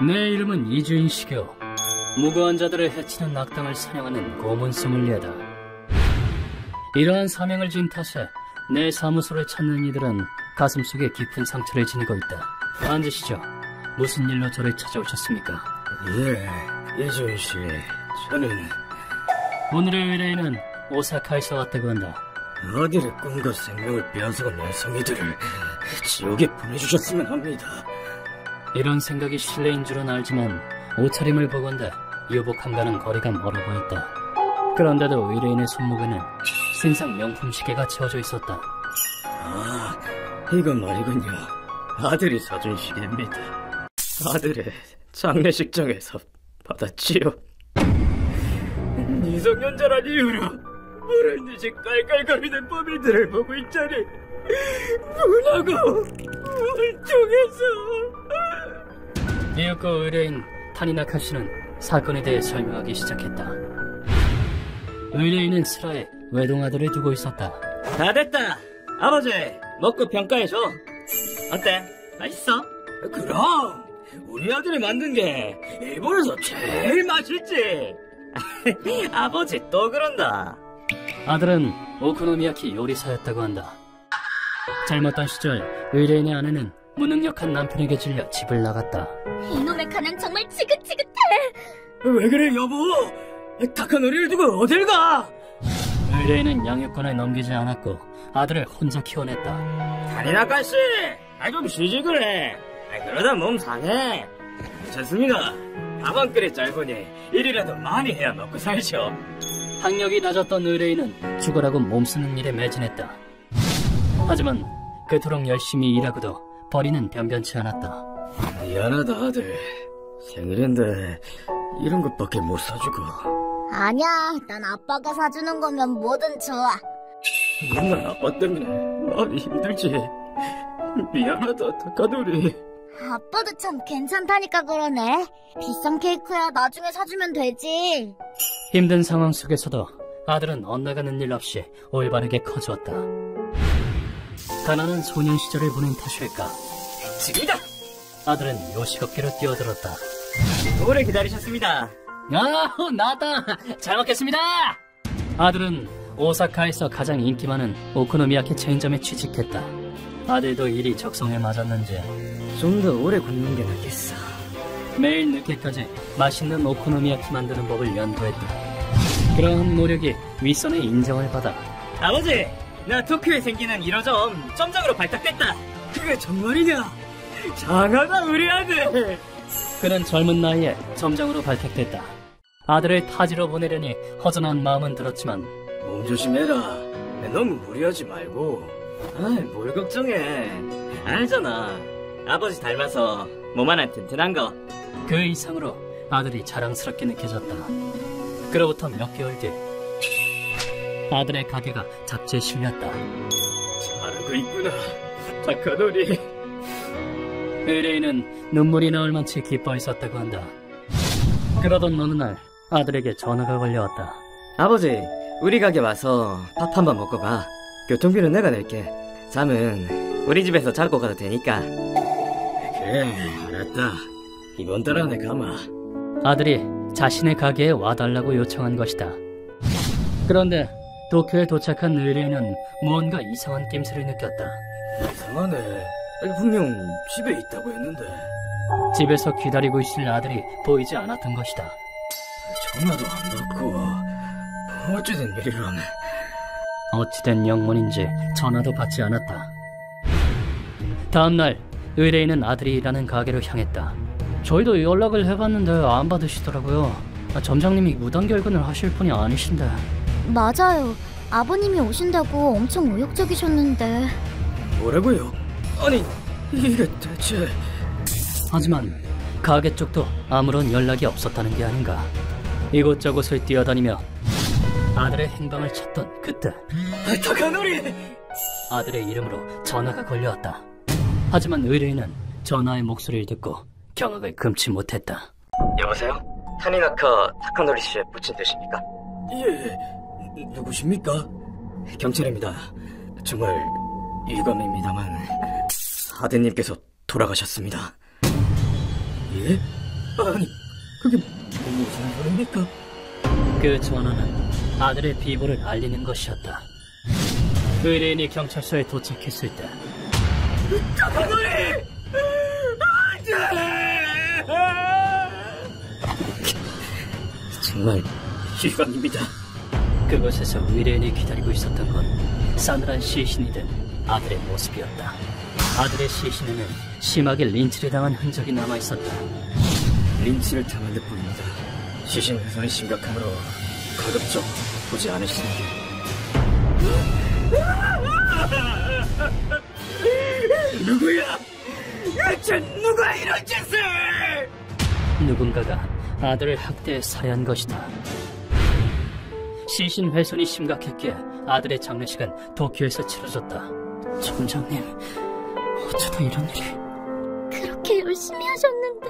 내 이름은 이주인 시교. 무고한 자들을 해치는 악당을 사냥하는 고문 소믈리에다. 이러한 사명을 진 탓에 내 사무소를 찾는 이들은 가슴속에 깊은 상처를 지니고 있다. 앉으시죠. 무슨 일로 저를 찾아오셨습니까? 예, 이주인 씨, 저는 오늘의 의뢰인은 오사카에서 왔다고 한다. 아들의 꿈과 생명을 빼앗아간 여성이들을 지옥에 보내주셨으면 합니다. 이런 생각이 실례인 줄은 알지만 옷차림을 보건대 유복함과는 거리가 멀어 보였다. 그런데도 의뢰인의 손목에는 신상 명품 시계가 채워져 있었다. 아, 이건 말이군요. 아들이 사준 시계입니다. 아들의 장례식장에서 받았지요. 미성년자란 이유로 모른 듯이 깔깔거리는 범인들을 보고 있자니 분하고 울적해서. 이윽고 의뢰인 타니나카 씨는 사건에 대해 설명하기 시작했다. 의뢰인은 슬하에 외동아들을 두고 있었다. 다 됐다. 아버지, 먹고 평가해줘. 어때? 맛있어? 그럼 우리 아들이 만든 게 일본에서 제일 맛있지. 아버지 또 그런다. 아들은 오코노미야키 요리사였다고 한다. 젊었던 시절 의뢰인의 아내는 무능력한 남편에게 질려 집을 나갔다. 이놈의 가난 정말 지긋지긋해. 왜 그래 여보? 타카노리를 두고 어딜 가? 의뢰인은 양육권을 넘기지 않았고 아들을 혼자 키워냈다. 다니나카 씨, 좀 쉬지 그래. 그러다 몸 상해. 괜찮습니다. 밥 한 그릇 짧으니 일이라도 많이 해야 먹고 살죠. 학력이 낮았던 의뢰인은 죽어라고 몸쓰는 일에 매진했다. 하지만 그토록 열심히 일하고도 벌이는 변변치 않았다. 미안하다 아들. 생일인데 이런 것밖에 못 사주고. 아니야, 난 아빠가 사주는 거면 뭐든 좋아. 맨날 아빠 때문에 마음이 힘들지. 미안하다 타카노리. 아빠도 참 괜찮다니까 그러네. 비싼 케이크야 나중에 사주면 되지. 힘든 상황 속에서도 아들은 엇나가는 일 없이 올바르게 커주었다. 가난한 소년 시절을 보낸 탓일까? 지금이다! 아들은 요식업계로 뛰어들었다. 오래 기다리셨습니다. 아, 나다! 잘 먹겠습니다! 아들은 오사카에서 가장 인기 많은 오코노미야키 체인점에 취직했다. 아들도 일이 적성에 맞았는지 좀 더 오래 굶는 게 낫겠어. 매일 늦게까지 맛있는 오코노미야키 만드는 법을 연구했다. 그러한 노력이 윗선의 인정을 받아 아버지, 나 도쿄에 생기는 1호점 점장으로 발탁됐다. 그게 정말이냐? 장하다 우리 아들. 그는 젊은 나이에 점장으로 발탁됐다. 아들을 타지로 보내려니 허전한 마음은 들었지만 몸 조심해라. 너무 무리하지 말고. 뭘 걱정해. 알잖아, 아버지 닮아서 몸 하나 튼튼한 거. 그 이상으로 아들이 자랑스럽게 느껴졌다. 그로부터 몇 개월 뒤 아들의 가게가 잡지에 실렸다. 잘하고 있구나 타카노리. 의뢰인은 눈물이 나올 만치 기뻐했었다고 한다. 그러던 어느 날 아들에게 전화가 걸려왔다. 아버지, 우리 가게 와서 밥 한 번 먹고 가. 교통비는 내가 낼게. 잠은 우리 집에서 자고 가도 되니까. 그래, 알았다. 이번 달 안에 가마. 아들이 자신의 가게에 와달라고 요청한 것이다. 그런데 도쿄에 도착한 의뢰인은 무언가 이상한 낌새를 느꼈다. 이상하네. 분명 집에 있다고 했는데. 집에서 기다리고 있을 아들이 보이지 않았던 것이다. 전화도 안 받고 어찌된 일이라네. 어찌된 영문인지 전화도 받지 않았다. 다음날 의뢰인은 아들이 일하는 가게로 향했다. 저희도 연락을 해봤는데 안 받으시더라고요. 점장님이 무단결근을 하실 분이 아니신데. 맞아요. 아버님이 오신다고 엄청 의욕적이셨는데. 뭐라고요? 아니, 이게 대체... 하지만 가게 쪽도 아무런 연락이 없었다는 게 아닌가. 이곳저곳을 뛰어다니며 아들의 행방을 찾던 그때 타카노리! 아들의 이름으로 전화가 걸려왔다. 하지만 의뢰인은 전화의 목소리를 듣고 경악을 금치 못했다. 여보세요? 타니나카 타카노리 씨의 부친 되십니까? 예, 누구십니까? 경찰입니다. 정말 유감입니다만 아드님께서 돌아가셨습니다. 예? 아니, 그게 무슨 소리입니까? 그 전화는 아들의 비보를 알리는 것이었다. 의뢰인이 경찰서에 도착했을 때 타카노리! 정말 이상입니다. 그곳에서 의뢰인이 기다리고 있었던 건 싸늘한 시신이 된 아들의 모습이었다. 아들의 시신에는 심하게 린치를 당한 흔적이 남아있었다. 린치를 당한 듯 보입니다. 시신 훼손이 심각하므로 가급적 보지 않으시는 게. 누구야? 대체 누가 이런 짓을? 누군가가 아들을 학대해 살해한 것이다. 시신 훼손이 심각했기에 아들의 장례식은 도쿄에서 치러졌다. 총장님, 어쩌다 이런 일이... 그렇게 열심히 하셨는데.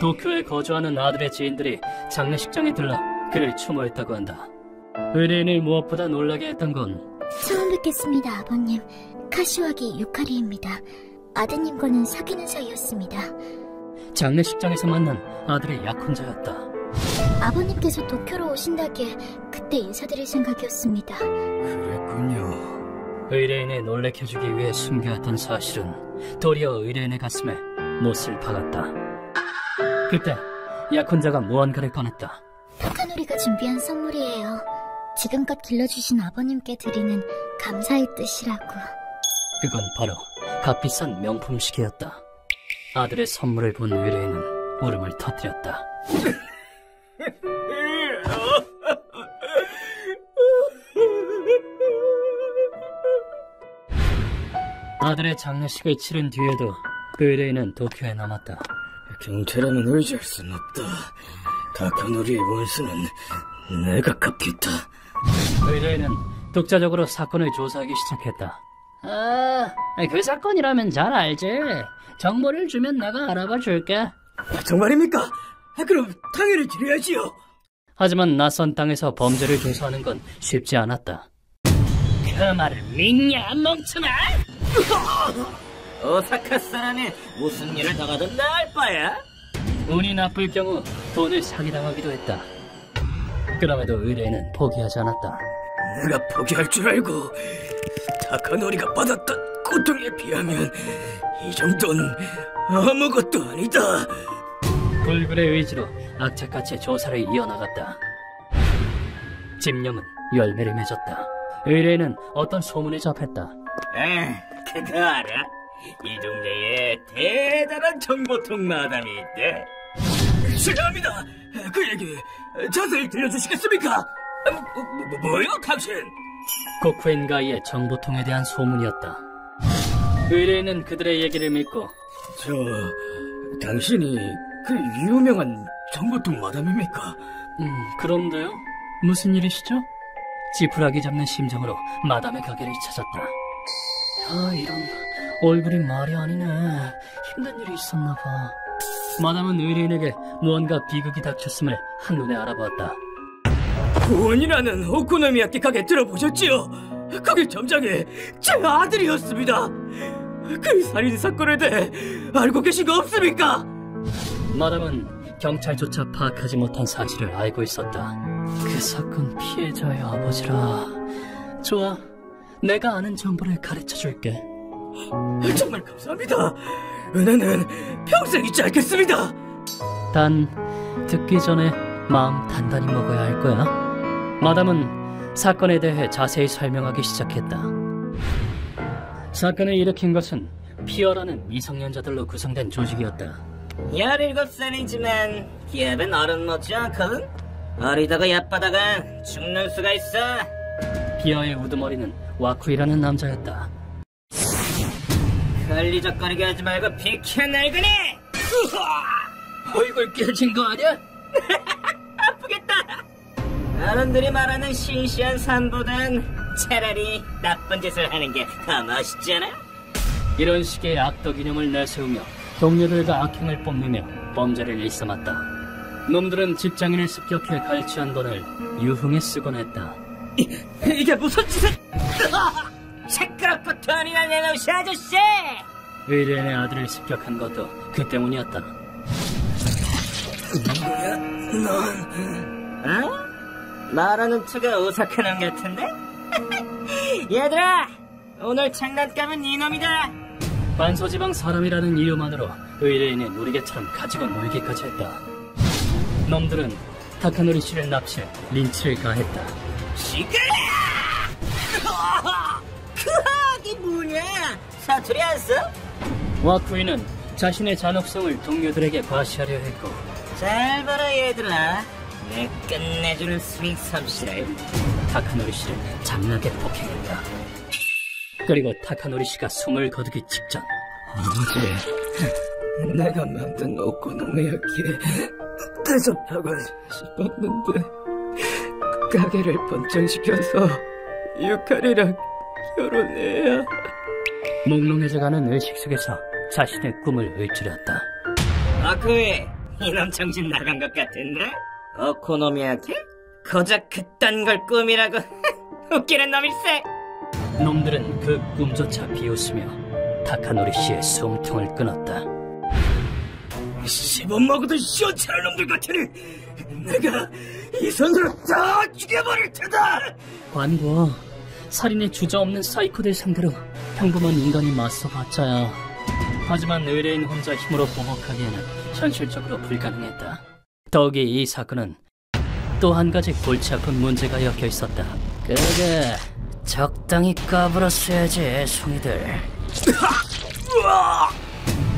도쿄에 거주하는 아들의 지인들이 장례식장에 들러 그를 추모했다고 한다. 의뢰인을 무엇보다 놀라게 했던 건 처음 뵙겠습니다, 아버님. 카시와기 유카리입니다. 아드님과는 사귀는 사이였습니다. 장례식장에서 만난 아들의 약혼자였다. 아버님께서 도쿄로 오신다기에 그때 인사드릴 생각이었습니다. 그랬군요. 의뢰인을 놀래켜주기 위해 숨겨왔던 사실은 도리어 의뢰인의 가슴에 못을 박았다. 그때 약혼자가 무언가를 꺼냈다. 타카노리가 준비한 선물이에요. 지금껏 길러주신 아버님께 드리는 감사의 뜻이라고. 그건 바로 값비싼 명품 시계였다. 아들의 선물을 본 의뢰인은 울음을 터뜨렸다. 아들의 장례식을 치른 뒤에도 의뢰인은 도쿄에 남았다. 경찰에는 의지할 순 없다. 타카노리의 원수는 내가 갚겠다. 의뢰인은 독자적으로 사건을 조사하기 시작했다. 그 사건이라면 잘 알지. 정보를 주면 내가 알아봐 줄게. 정말입니까? 그럼 당연히 드려야지요. 하지만 낯선 땅에서 범죄를 조사하는 건 쉽지 않았다. 그 말을 믿냐, 멍청아? 오사카 사람이 무슨 일을 당하든 나을 바야. 운이 나쁠 경우 돈을 사기당하기도 했다. 그럼에도 의뢰인은 포기하지 않았다. 내가 포기할 줄 알고 타카노리가 받았던 고통에 비하면 이 정도는 아무것도 아니다. 불굴의 의지로 악착같이 조사를 이어나갔다. 집념은 열매를 맺었다. 의뢰인은 어떤 소문에 접했다. 그거 알아? 이 동네에 대단한 정보통 마담이 있대. 실례합니다. 그 얘기 자세히 들려주시겠습니까? 뭐요, 당신? 고쿠엔가이의 정보통에 대한 소문이었다. 의뢰인은 그들의 얘기를 믿고 당신이 그 유명한 정보통 마담입니까? 그런데요? 무슨 일이시죠? 지푸라기 잡는 심정으로 마담의 가게를 찾았다. 이런 얼굴이 말이 아니네. 힘든 일이 있었나봐. 마담은 의뢰인에게 무언가 비극이 닥쳤음을 한눈에 알아보았다. 구원이라는 오코노미야끼 가게 들어보셨지요? 거기 점장이 제 아들이었습니다. 그 살인사건에 대해 알고 계신 거 없습니까? 마담은 경찰조차 파악하지 못한 사실을 알고 있었다. 그 사건 피해자의 아버지라. 좋아, 내가 아는 정보를 가르쳐줄게. 정말 감사합니다. 은혜는 평생 잊지 않겠습니다. 단, 듣기 전에 마음 단단히 먹어야 할 거야. 마담은 사건에 대해 자세히 설명하기 시작했다. 사건을 일으킨 것은 피어라는 미성년자들로 구성된 조직이었다. 17살이지만 기업은 어른 못지 않거든? 어리다가 얕바다가 죽는 수가 있어. 피어의 우두머리는 와쿠이라는 남자였다. 걸리적거리게 하지 말고 비켜 낡으니! 얼굴 깨진 거 아니야? 아프겠다. 어른들이 말하는 시시한 삶보단 차라리 나쁜 짓을 하는 게 더 멋있잖아. 이런 식의 악덕 이념을 내세우며 동료들과 악행을 뽐내며 범죄를 일삼았다. 놈들은 직장인을 습격해 갈취한 돈을 유흥에 쓰곤 했다. 이게 무슨 짓을... 시끄럽고 돈이나 내놓으시 아저씨! 의뢰인의 아들을 습격한 것도 그 때문이었다. 누구야, 넌? 어? 말하는 투가 오사카남 같은데? 얘들아! 오늘 장난감은 이놈이다! 관서지방 사람이라는 이유만으로 의뢰인의 놀이개처럼 가지고 놀기까지 했다. 놈들은 타카노리 씨를 납치해 린치를 가했다. 시끄러! 그게 뭐냐? 사투리 안 써? 와쿠이는 자신의 잔혹성을 동료들에게 과시하려 했고, 잘 봐라 얘들아, 내 끝내주는 스윙 솜씨를. 타카노리 씨를 잔나게 폭행했다. 그리고 타카노리 씨가 숨을 거두기 직전, 어제 내가 만든 오코노미야키에 대접하고 싶었는데 가게를 번창시켜서 유카리랑 결혼해야. 몽롱해져가는 의식 속에서 자신의 꿈을 의주렸다. 아쿠이, 이놈 정신 나간 것 같은데? 오코노미야키? 고작 그딴 걸 꿈이라고. 웃기는 놈일세. 놈들은 그 꿈조차 비웃으며 타카노리 씨의 숨통을 끊었다. 씹어먹어도 시원찮은 놈들 같으니 내가 이 손으로 다 죽여버릴 테다. 관고, 살인의 주저없는 사이코들 상대로 평범한 인간이 맞서봤자야. 하지만 의뢰인 혼자 힘으로 보복하기에는 현실적으로 불가능했다. 더욱이 이 사건은 또 한 가지 골치 아픈 문제가 엮여 있었다. 그게 적당히 까불었어야지, 애송이들.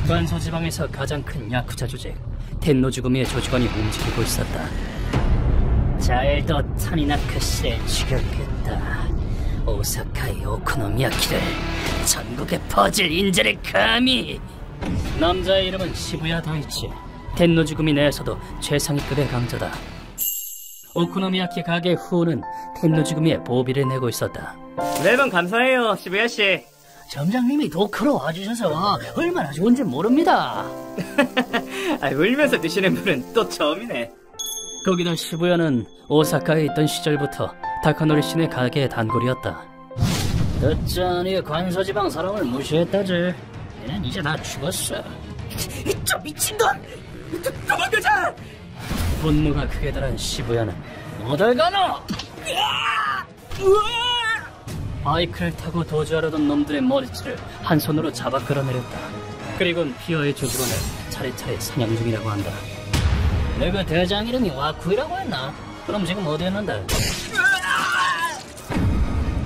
관서지방에서 가장 큰 야쿠자 조직 텐노주구미의 조직원이 움직이고 있었다. 잘도 타니나카 씨를 죽였겠다. 오사카의 오코노미야키를 전국에 퍼질 인재를 감히. 남자의 이름은 시부야 다이치. 텐노주구미 내에서도 최상위급의 강자다. 오코노미야키 가게 후우는 텐노주구미에 보비를 내고 있었다. 매번 감사해요, 시부야씨. 점장님이 도쿄로 와주셔서 얼마나 좋은지 모릅니다. 울면서 드시는 분은 또 처음이네. 거기다 시부야는 오사카에 있던 시절부터 타카노리 씨네 가게의 단골이었다. 듣자니 관서지방 사람을 무시했다지. 얘는 이제 다 죽었어. 저 미친놈! 도망가자! 분노가 크게 달한 시부야는 어딜 가노? 바이크를 타고 도주하려던 놈들의 머리채를 한 손으로 잡아 끌어내렸다. 그리고는 피어의 조직원을 차례차례 사냥 중이라고 한다. 내가 대장 이름이 와쿠이라고 했나? 그럼 지금 어디 있는데?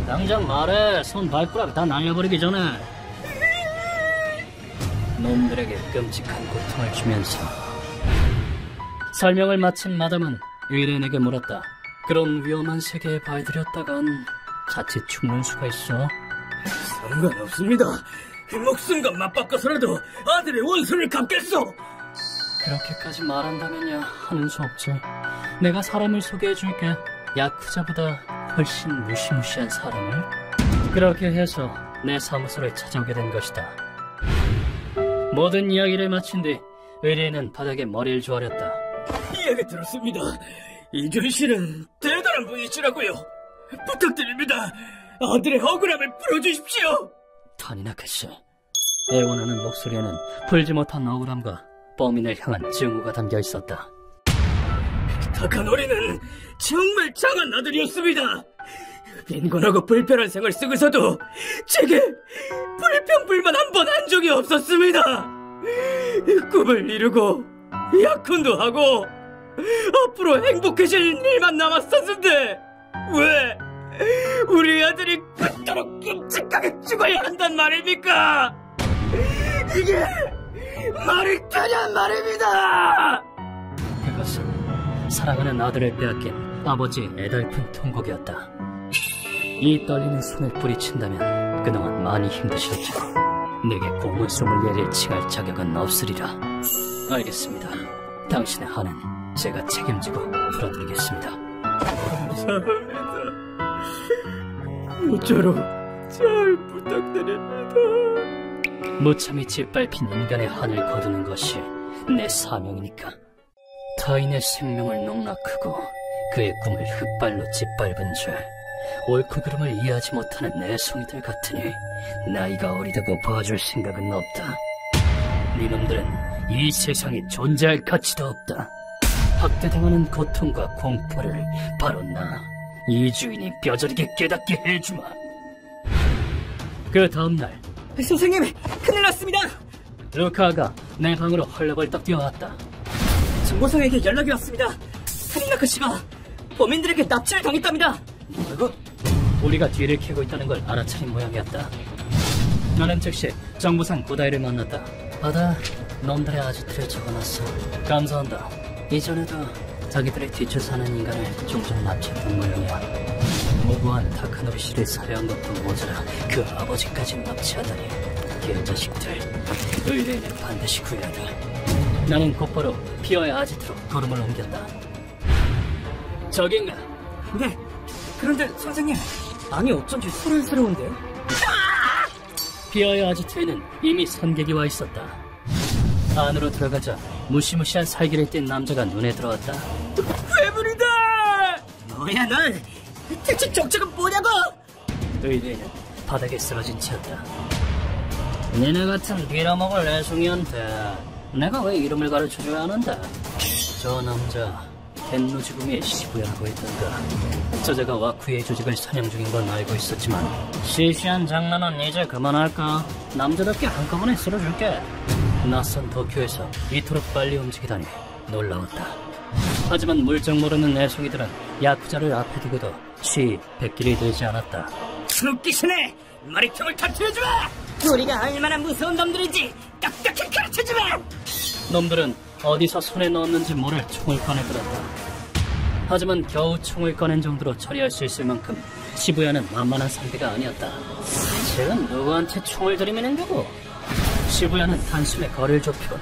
당장 말해. 손 발가락 다 날려버리기 전에. 놈들에게 끔찍한 고통을 주면서 설명을 마친 마담은 의뢰인에게 물었다. 그런 위험한 세계에 발들였다간 자칫 죽는 수가 있어. 상관없습니다. 목숨과 맞바꿔서라도 아들의 원수를 갚겠소. 그렇게까지 말한다면야 하는 수 없지. 내가 사람을 소개해줄게. 야쿠자보다 훨씬 무시무시한 사람을. 그렇게 해서 내 사무소를 찾아오게 된 것이다. 모든 이야기를 마친 뒤 의뢰인은 바닥에 머리를 조아렸다. 이야기 들었습니다. 이준 씨는 대단한 분이시라고요. 부탁드립니다. 아들의 억울함을 풀어주십시오. 타니나카 씨. 애원하는 목소리에는 풀지 못한 억울함과 범인을 향한 증오가 담겨 있었다. 타카노리는 정말 장한 아들이었습니다. 빈곤하고 불편한 생을 쓰고서도 제게 불평불만 한 번 한 적이 없었습니다. 꿈을 이루고 약혼도 하고 앞으로 행복해질 일만 남았었는데 왜 우리 아들이 그토록 끔찍하게 죽어야 한단 말입니까? 이게 말이 되냔 말입니다. 그것은 사랑하는 아들을 빼앗긴 아버지의 애달픈 통곡이었다. 이 떨리는 손을 뿌리친다면 그동안 많이 힘드셨죠. 내게 고문 소믈리에를 칭할 자격은 없으리라. 알겠습니다. 당신의 한은 제가 책임지고 풀어드리겠습니다. 감사합니다. 모쪼록 잘 부탁드립니다. 무참히 짓밟힌 인간의 한을 거두는 것이 내 사명이니까. 타인의 생명을 농락하고 그의 꿈을 흙발로 짓밟은 죄, 옳고 그름을 이해하지 못하는 내송이들 같으니 나이가 어리다고 봐줄 생각은 없다. 니놈들은 이 세상에 존재할 가치도 없다. 학대당하는 고통과 공포를 바로 나, 이주인이 뼈저리게 깨닫게 해주마. 그 다음날 선생님, 큰일 났습니다. 루카가 내 방으로 헐레벌떡 뛰어왔다. 정보성에게 연락이 왔습니다. 카리나크 씨가 범인들에게 납치를 당했답니다. 뭐라고? 우리가 뒤를 캐고 있다는 걸 알아차린 모양이었다. 나는 즉시 정부상 고다이를 만났다. 받아, 놈들의 아지트를 적어놨어. 감사한다. 이전에도 자기들의 뒤쫓아는 인간을 종종 납치했던 모양이야. 무고한 타카노리 씨를 살해한 것도 모자라 그 아버지까지 납치하다니. 개자식들, 의뢰인을 반드시 구해야 돼. 나는 곧바로 피어의 아지트로 걸음을 옮겼다. 저긴가? 네, 그런데 선생님, 안이 어쩐지 소란스러운데요? 피어의 아지트에는 이미 선객이 와 있었다. 안으로 들어가자 무시무시한 살기를 띤 남자가 눈에 들어왔다. 괴물이다! 뭐야 넌? 대체 정체가 뭐냐고! 의뢰인은 바닥에 쓰러진 채였다. 니네 같은 빌어먹을 애송이한테 내가 왜 이름을 가르쳐줘야 하는데? 저 남자 겐노지궁의 시부야라고 했던가. 저자가 와쿠의 조직을 사냥 중인 건 알고 있었지만 시시한 장난은 이제 그만할까? 남자답게 한꺼번에 쓸어줄게. 낯선 도쿄에서 이토록 빨리 움직이다니 놀라웠다. 하지만 물정 모르는 애송이들은 야쿠자를 앞에 두고도 시백길이 되지 않았다. 죽기 전에 머리통을 터뜨려주마! 우리가 얼마나 무서운 놈들인지 똑똑히 가르쳐주마! 놈들은 어디서 손에 넣었는지 모를 총을 꺼내들었다. 하지만 겨우 총을 꺼낸 정도로 처리할 수 있을 만큼 시부야는 만만한 상대가 아니었다. 지금 누구한테 총을 들이미는 거고? 시부야는 단숨에 거리를 좁히고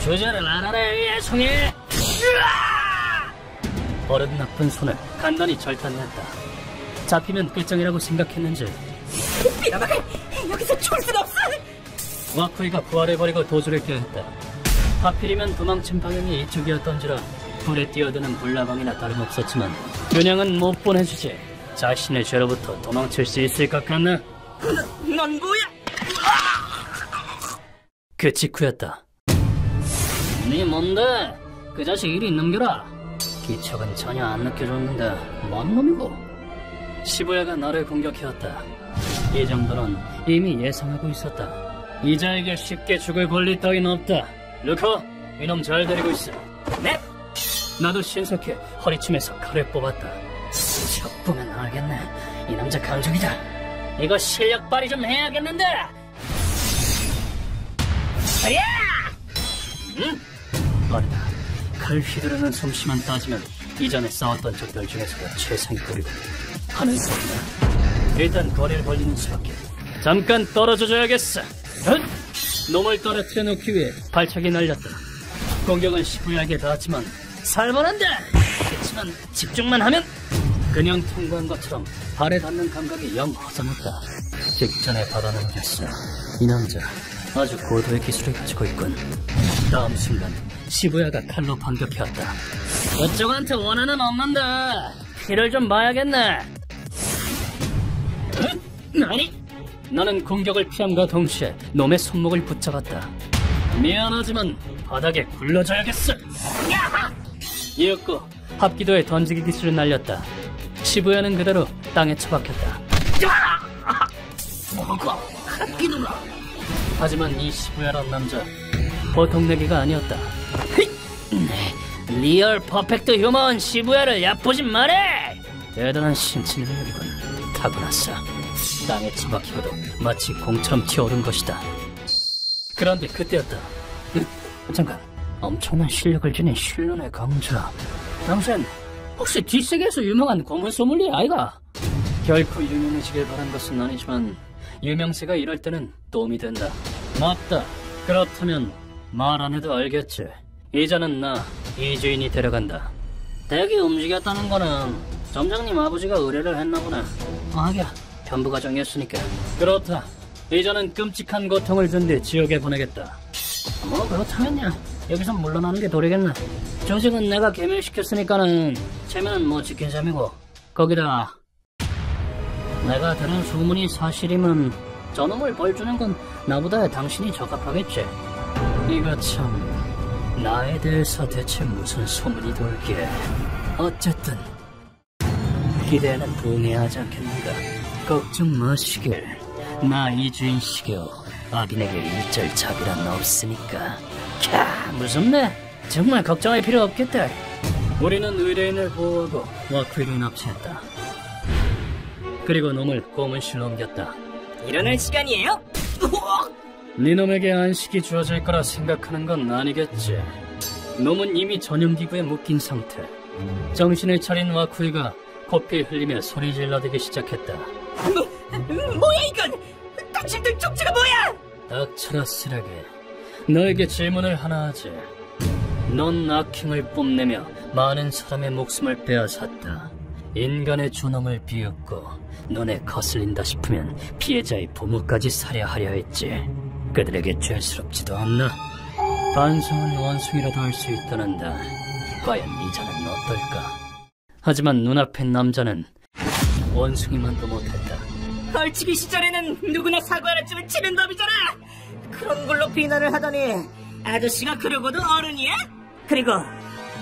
주제를 알아내, 애송이! 버릇 나쁜 손을 간단히 절단냈다. 잡히면 끝장이라고 생각했는지 빌어먹을! 여기서 죽을 순 없어! 와쿠이가 부활해버리고 도주를 깨했다. 하필이면 도망친 방향이 이쪽이었던지라 불에 뛰어드는 불나방이나 다름없었지만 균형은 못 보내주지. 자신의 죄로부터 도망칠 수 있을 것 같나? 넌 뭐야? 그 직후였다. 네 뭔데? 그 자식 이리 넘겨라. 기척은 전혀 안 느껴졌는데 뭔 놈이고? 시부야가 나를 공격해왔다. 이 정도는 이미 예상하고 있었다. 이자에게 쉽게 죽을 권리 따윈 없다. 루커, 이놈 잘 데리고 있어. 네? 나도 신속히 허리춤에서 칼을 뽑았다. 척 보면 알겠네. 이 남자 강적이다. 이거 실력 발휘 좀 해야겠는데. 야! 응? 빠르다. 칼 휘두르는 솜씨만 따지면 이전에 싸웠던 적들 중에서도 최상위급이고 하는 소리다. 일단 거리를 벌리는 수밖에. 잠깐 떨어져줘야겠어. 놈을 떨어뜨려 놓기 위해 발차기 날렸다. 공격은 시부야에게 닿았지만 살벌한데. 그렇지만 집중만 하면 그냥 통과한 것처럼 발에 닿는 감각이 영 허전했다. 직전에 받아넘겼어. 이 남자 아주 고도의 기술을 가지고 있군. 다음 순간 시부야가 칼로 반격해왔다. 저쪽한테 원한은 없는데 피를 좀 봐야겠네. 아니, 나는 공격을 피함과 동시에 놈의 손목을 붙잡았다. 미안하지만 바닥에 굴러져야겠어. 이윽고 합기도에 던지기 기술을 날렸다. 시부야는 그대로 땅에 처박혔다. 뭐가 합기도가? 하지만 이 시부야란 남자 보통 내기가 아니었다. 리얼 퍼펙트 휴먼 시부야를 얕보지 말해. 대단한 신체 능력이군. 타고났어. 땅에 처박히고도 마치 공처럼 튀어오른 것이다. 그런데 그때였다. 잠깐, 엄청난 실력을 지닌 실론의 강자. 당신 혹시 뒷세계에서 유명한 고문 소믈리에 아이가? 결코 유명해지길 바란 것은 아니지만 유명세가 이럴 때는 도움이 된다. 맞다. 그렇다면 말 안 해도 알겠지. 이자는 나 이주인이 데려간다. 댁이 움직였다는 거는 점장님 아버지가 의뢰를 했나 보네. 하기야 전부 가정이었으니까. 그렇다. 이자는 끔찍한 고통을 준 뒤 지옥에 보내겠다. 뭐 그렇다면야 여기서 물러나는 게 도리겠나. 조직은 내가 개멸시켰으니까는 체면은 뭐 지킨 셈이고, 거기다 내가 들은 소문이 사실이면 저놈을 벌 주는 건 나보다 당신이 적합하겠지. 이거 참 나에 대해서 대체 무슨 소문이 돌기에. 어쨌든 기대는 부응해야지 않겠는가. 걱정 마시길. 나 이주인 시교 악인에게 일절 자비란 없으니까. 캬, 무섭네. 정말 걱정할 필요 없겠다. 우리는 의뢰인을 보호하고 와쿠이를 납치했다. 그리고 놈을 고문실로 옮겼다. 일어날 시간이에요? 니놈에게 안식이 주어질 거라 생각하는 건 아니겠지. 놈은 이미 전염기구에 묶인 상태. 정신을 차린 와쿠이가 코피 흘리며 소리 질러대기 시작했다. 뭐야 이건? 당신들 쪽지가 뭐야? 닥쳐라 쓰레기. 너에게 질문을 하나 하지. 넌 악행을 뽐내며 많은 사람의 목숨을 빼앗았다. 인간의 존엄을 비웃고 눈에 거슬린다 싶으면 피해자의 부모까지 살해하려 했지. 그들에게 죄스럽지도 않나? 반성은 원숭이라도 할 수 있다는다. 과연 이자는 어떨까? 하지만 눈앞의 남자는 원숭이만도 못했다. 벌치기 시절에는 누구나 사고 하나쯤은 치는 법이잖아. 그런 걸로 비난을 하더니 아저씨가 그러고도 어른이야? 그리고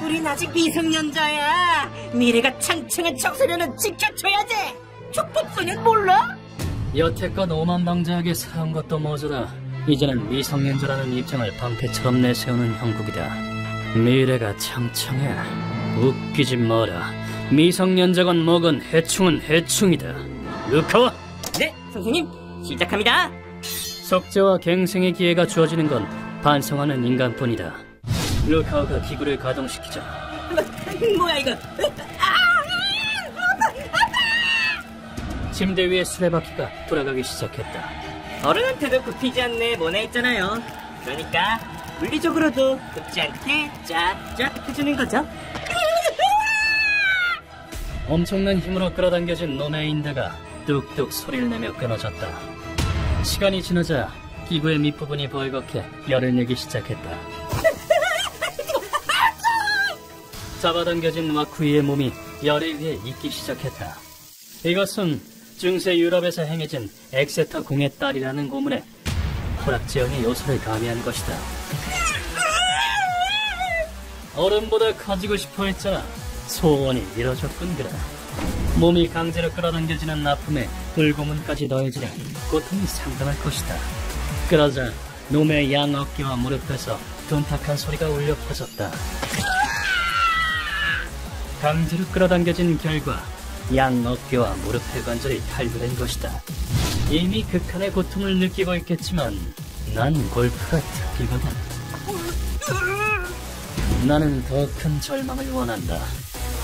우린 아직 미성년자야. 미래가 창창한 청소년은 지켜줘야지. 촉법소년 몰라? 여태껏 오만방자하게 살아온 것도 모자라 이제는 미성년자라는 입장을 방패처럼 내세우는 형국이다. 미래가 창창해. 웃기지 마라. 미성년자건 뭐건 해충은 해충이다. 루카와! 네, 선생님. 시작합니다. 속죄와 갱생의 기회가 주어지는 건 반성하는 인간뿐이다. 루카와가 기구를 가동시키자. 뭐야 이거? 침대 위에 수레바퀴가 돌아가기 시작했다. 어른한테도 굽히지 않네 뭐나 했잖아요. 그러니까 물리적으로도 굽지 않게 쫙쫙 해주는 거죠. 엄청난 힘으로 끌어당겨진 놈의 인대가 뚝뚝 소리를 내며 끊어졌다. 시간이 지나자 기구의 밑부분이 벌겋게 열을 내기 시작했다. 잡아당겨진 와쿠이의 몸이 열에 의해 익기 시작했다. 이것은 중세 유럽에서 행해진 엑세터 공의 딸이라는 고문에 호락지형의 요소를 가미한 것이다. 어른보다 커지고 싶어 했잖아. 소원이 이뤄졌군 그래. 몸이 강제로 끌어당겨지는 아픔에 불고문까지 더해지니 고통이 상당할 것이다. 그러자 놈의 양 어깨와 무릎에서 둔탁한 소리가 울려 퍼졌다. 강제로 끌어당겨진 결과 양 어깨와 무릎의 관절이 탈부된 것이다. 이미 극한의 고통을 느끼고 있겠지만 난 골프가 특기거든. 나는 더 큰 절망을 원한다.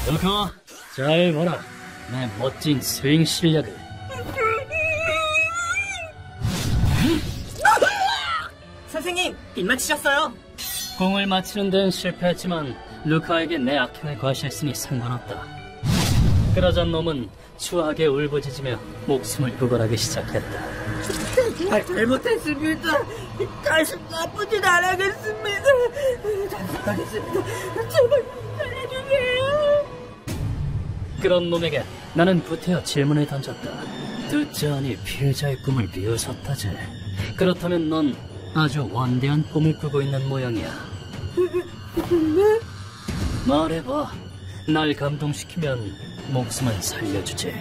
루카, 잘 봐라. 내 멋진 스윙 실력을. 선생님, 빗 맞히셨어요. 공을 맞히는 데는 실패했지만 루카에게 내 악행을 과시했으니 상관없다. 그러자 놈은 추하게 울부짖으며 목숨을 구걸하기 시작했다. 잘못했습니다. 다시 나쁜 짓 안 하겠습니다. 잘못하겠습니다. 제발 살려주세요. 그런 놈에게 나는 부태어 질문을 던졌다. 듣자하니 피해자의 꿈을 비웃었다지. 그렇다면 넌 아주 원대한 꿈을 꾸고 있는 모양이야. 말해봐. 날 감동시키면 목숨은 살려주지.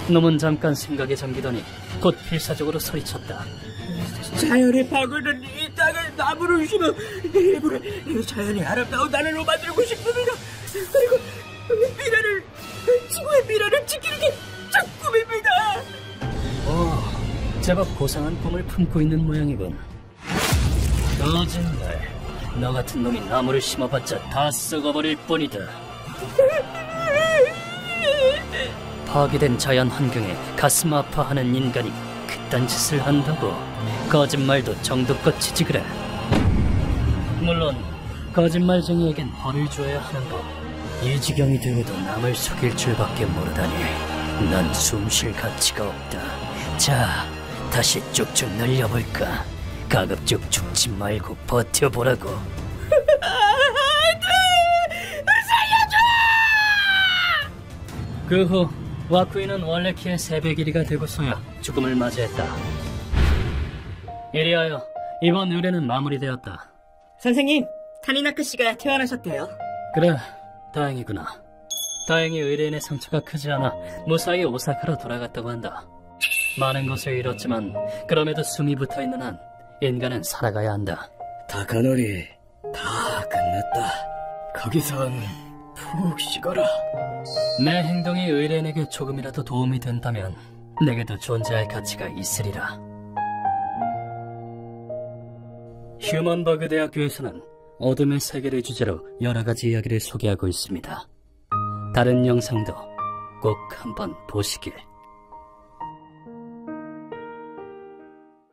놈은 잠깐 생각에 잠기더니 곧 필사적으로 소리쳤다. 자연의 파고든 이 땅을 나무로 심어 일부러 자연의 아름다운 나라로 만들고 싶습니다. 그리고 지구의 미래를 지키는 게 제 꿈입니다. 제법 고상한 꿈을 품고 있는 모양이군. 거짓말. 너 같은 놈이 나무를 심어봤자 다 썩어버릴 뿐이다. 파괴된 자연 환경에 가슴 아파하는 인간이 그딴 짓을 한다고. 거짓말도 정도껏 치지 그래. 물론 거짓말쟁이에겐 벌을 줘야 하는 법. 이 지경이 되고도 남을 속일 줄밖에 모르다니 넌 숨쉴 가치가 없다. 자, 다시 쭉쭉 늘려볼까. 가급적 죽지 말고 버텨보라고. 그 후 와쿠이는 원래 키의 3배 길이가 되고서야 죽음을 맞이했다. 이리하여 이번 의뢰는 마무리되었다. 선생님, 타니나크 씨가 퇴원하셨대요. 그래, 다행이구나. 다행히 의뢰인의 상처가 크지 않아 무사히 오사카로 돌아갔다고 한다. 많은 것을 잃었지만 그럼에도 숨이 붙어있는 한 인간은 살아가야 한다. 타카노리, 다 끝났다. 거기선 푹 쉬거라. 내 행동이 의뢰인에게 조금이라도 도움이 된다면 내게도 존재할 가치가 있으리라. 휴먼버그 대학교에서는 어둠의 세계를 주제로 여러 가지 이야기를 소개하고 있습니다. 다른 영상도 꼭 한번 보시길.